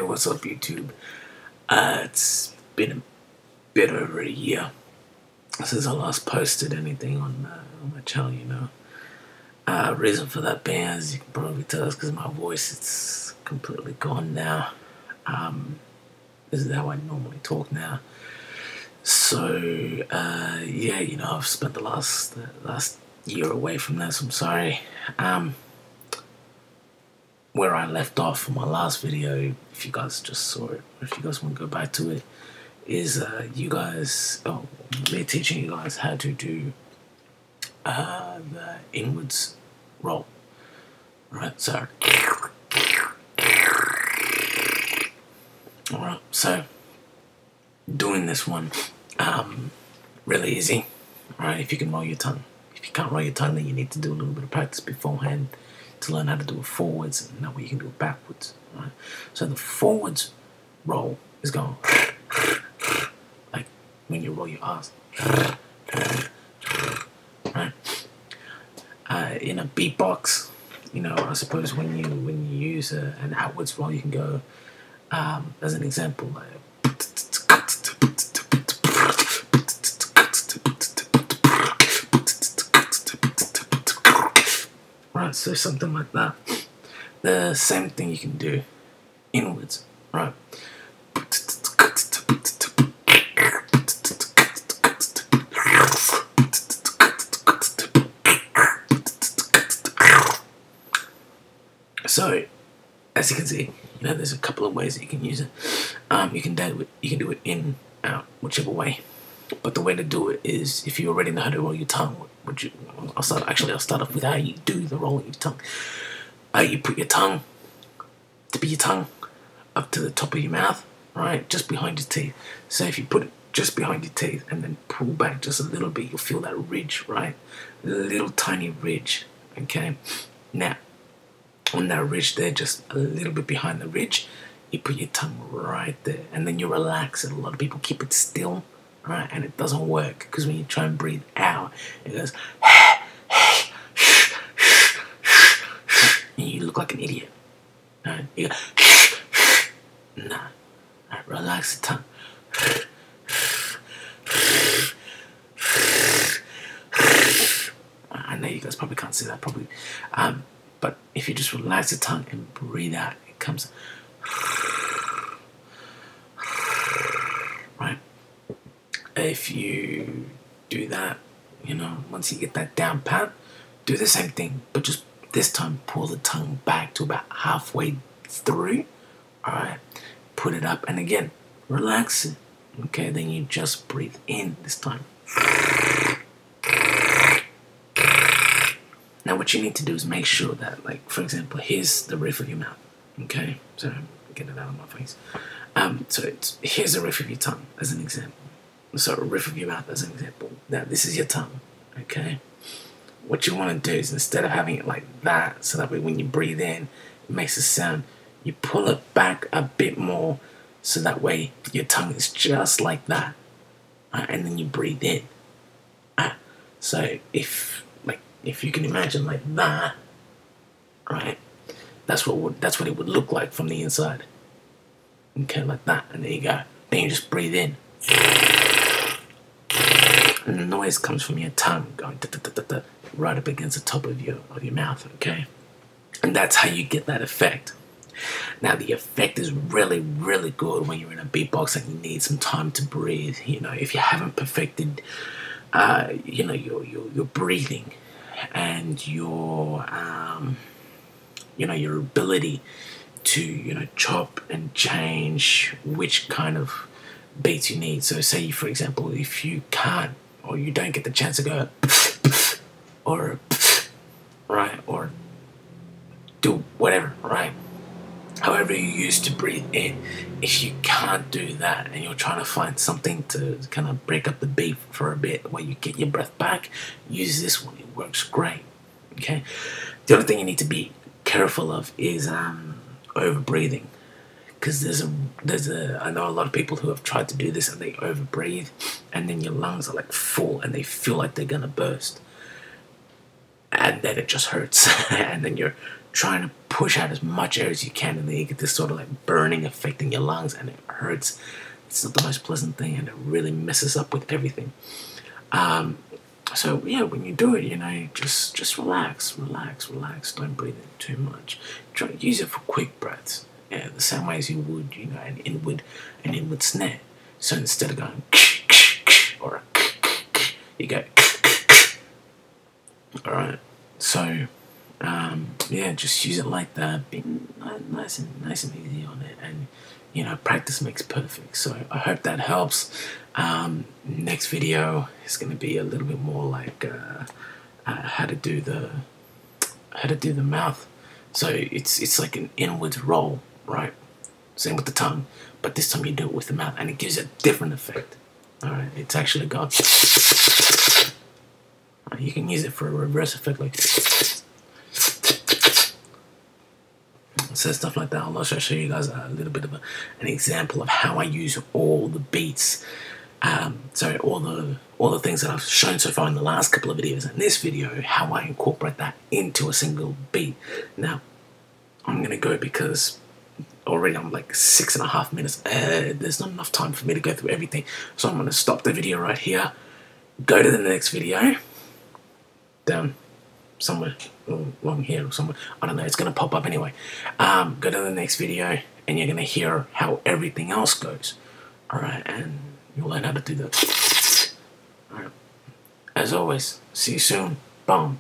what's up, YouTube? It's been a bit over a year since I last posted anything on my channel, you know. Reason for that being, as you can probably tell, is because my voice, it's completely gone now. This is how I normally talk now. So, yeah, you know, I've spent the last year away from this. I'm sorry. Where I left off from my last video, if you guys just saw it, or if you guys want to go back to it, is me teaching you guys how to do the inwards roll. Right, so alright, so doing this one, really easy. Alright, if you can roll your tongue. If you can't roll your tongue, then you need to do a little bit of practice beforehand to learn how to do it forwards, and that way you can do it backwards. Right? So the forwards roll is going like when you roll your R's. Right? In a beatbox, you know, I suppose when you use an outwards roll, you can go as an example, like right, so something like that. The same thing you can do inwards, right? So, as you can see, you know, there's a couple of ways that you can use it. You can do it in, out, whichever way. But the way to do it is, if you already know how to roll your tongue, I'll start off with how you do the rolling your tongue. You put your tongue, tip of your tongue, up to the top of your mouth, right, just behind your teeth. So if you put it just behind your teeth and then pull back just a little bit, you'll feel that ridge, right? A little tiny ridge, okay? Now, on that ridge there, just a little bit behind the ridge, you put your tongue right there, and then you relax it. A lot of people keep it still, right, and it doesn't work, because when you try and breathe out, it goes and you look like an idiot. Right? You go nah. Right, relax the tongue. I know you guys probably can't see that probably, but if you just relax the tongue and breathe out, it comes right. If you do that, you know, once you get that down pat, do the same thing, but just this time pull the tongue back to about halfway through. Alright, put it up, and again, relax it. Okay, then you just breathe in this time. Now what you need to do is make sure that, like, for example, here's the roof of your mouth. Okay, so get it out of my face. So here's the roof of your tongue as an example. So a roof of your mouth as an example. Now this is your tongue, okay? What you want to do is, instead of having it like that, so that way when you breathe in, it makes a sound, you pull it back a bit more, so that way your tongue is just like that, and then you breathe in. So if you can imagine like that, right? That's what it would look like from the inside. Okay, like that, and there you go. Then you just breathe in. And the noise comes from your tongue going da, da, da, da, da, right up against the top of your mouth, okay? And that's how you get that effect. Now the effect is really, really good when you're in a beatbox and you need some time to breathe. You know, if you haven't perfected, you know, your breathing and your, you know, your ability to, you know, chop and change which kind of beats you need. So say, for example, if you can't, or you don't get the chance to go or right, or do whatever, right, however you used to breathe in, if you can't do that and you're trying to find something to kind of break up the beat for a bit where you get your breath back, use this one. It works great. Okay, the other thing you need to be careful of is over breathing, because I know a lot of people who have tried to do this and they over breathe, and then your lungs are like full and they feel like they're gonna burst, and then it just hurts and then you're trying to push out as much air as you can, and then you get this sort of like burning effect in your lungs, and it hurts. It's not the most pleasant thing, and it really messes up with everything. So yeah, when you do it, just relax. Don't breathe in too much. Try to use it for quick breaths. Yeah, the same way as you would, an inward snare. So instead of going or you go. All right. So yeah, just use it like that. Be nice and easy on it, and practice makes perfect. So I hope that helps. Next video is going to be a little bit more like how to do the mouth. So it's like an inwards roll, right? Same with the tongue, but this time you do it with the mouth, and it gives a different effect. All right, it's actually got. You can use it for a reverse effect, like. So stuff like that. I'll also show you guys a little bit of an example of how I use all the beats. So all the things that I've shown so far in the last couple of videos, and this video, how I incorporate that into a single beat. Now, I'm gonna go because already I'm like 6.5 minutes. There's not enough time for me to go through everything, so I'm gonna stop the video right here. Go to the next video. Down somewhere along here or somewhere. I don't know. It's gonna pop up anyway. Go to the next video, and you're gonna hear how everything else goes. All right, and you'll learn how to do that. All right. As always, see you soon. Boom.